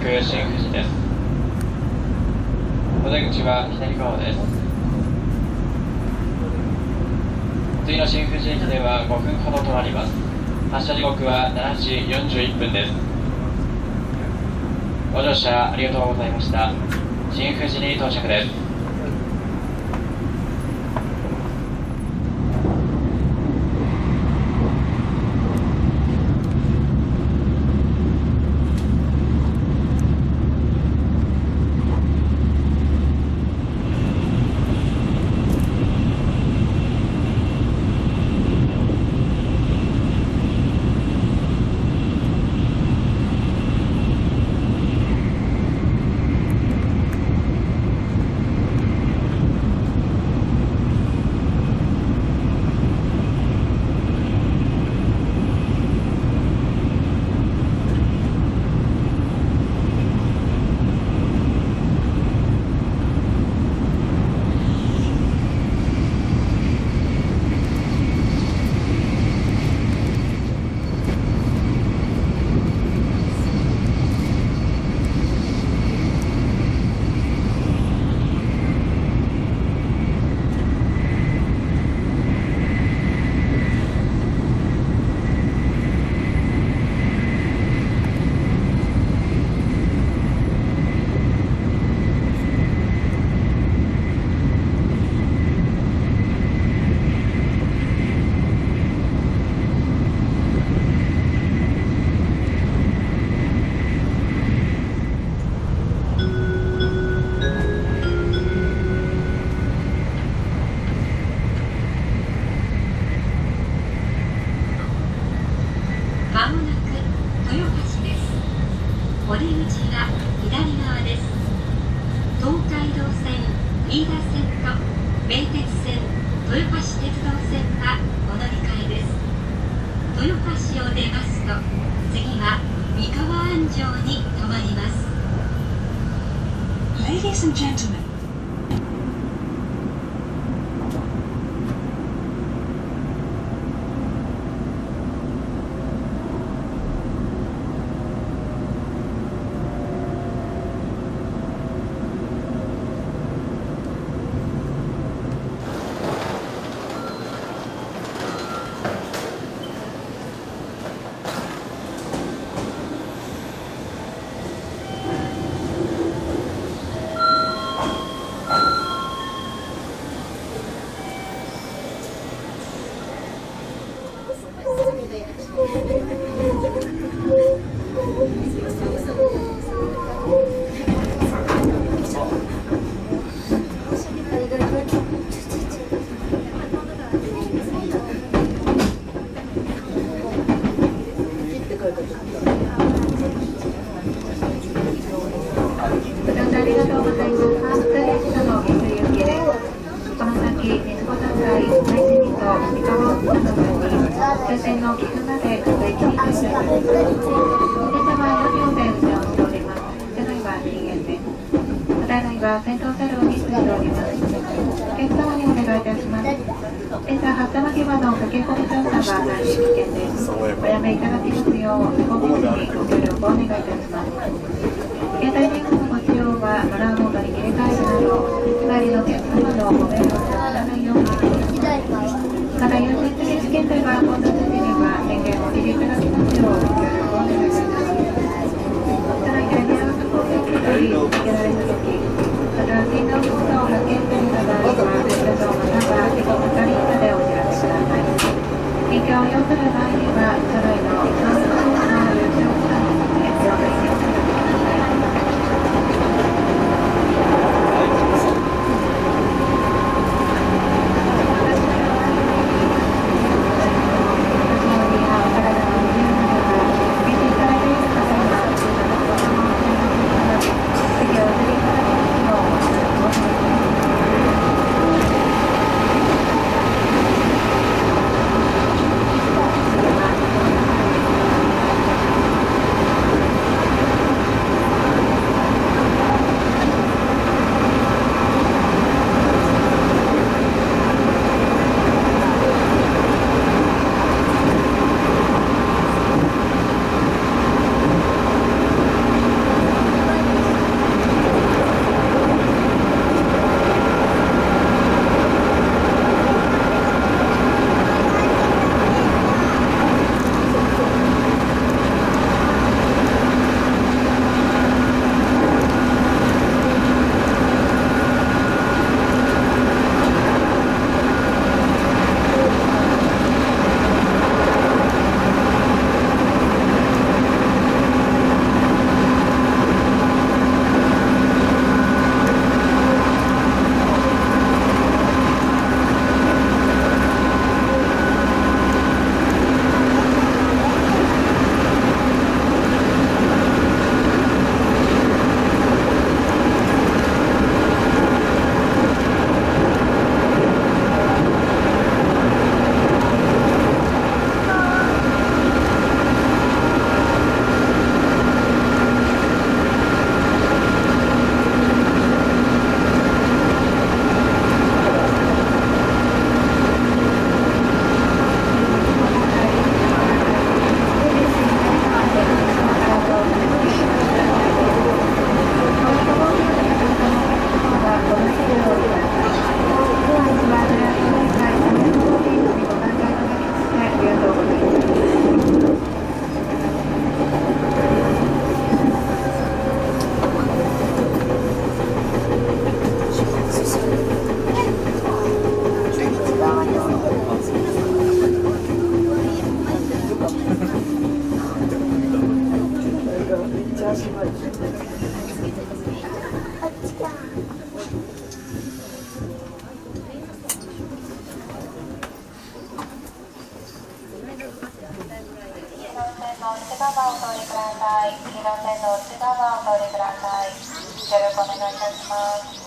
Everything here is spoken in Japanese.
新富士です。お出口は左側です。次の新富士駅では5分ほどとなります。発車時刻は7時41分です。ご乗車ありがとうございました。新富士に到着です。Ladies and gentlemen,先頭車両に進んでおります。お客様にお願いいたします。現在、発車間際の駆け込み乗車が大変危険です。おやめいただきますよう、ご協力をお願いいたします。携帯電話のご使用はドラモードに切り替えるなど、帰りのお客様のご迷惑をかけないようにお願いします。また、優先的試験とが混雑時には電源をお切りいただきますよう、ご協力をお願いいたします。さらに、エリアの攻撃によりつけられたとき、また、信号モードを発見していた場合は、列車上または事故係員までお知らせください。緊急を要する場合には、車内の酸素コードの有償負担についてお願いします。側をお通りください。黄色線の内側をお通りください。よろしくお願いいたします。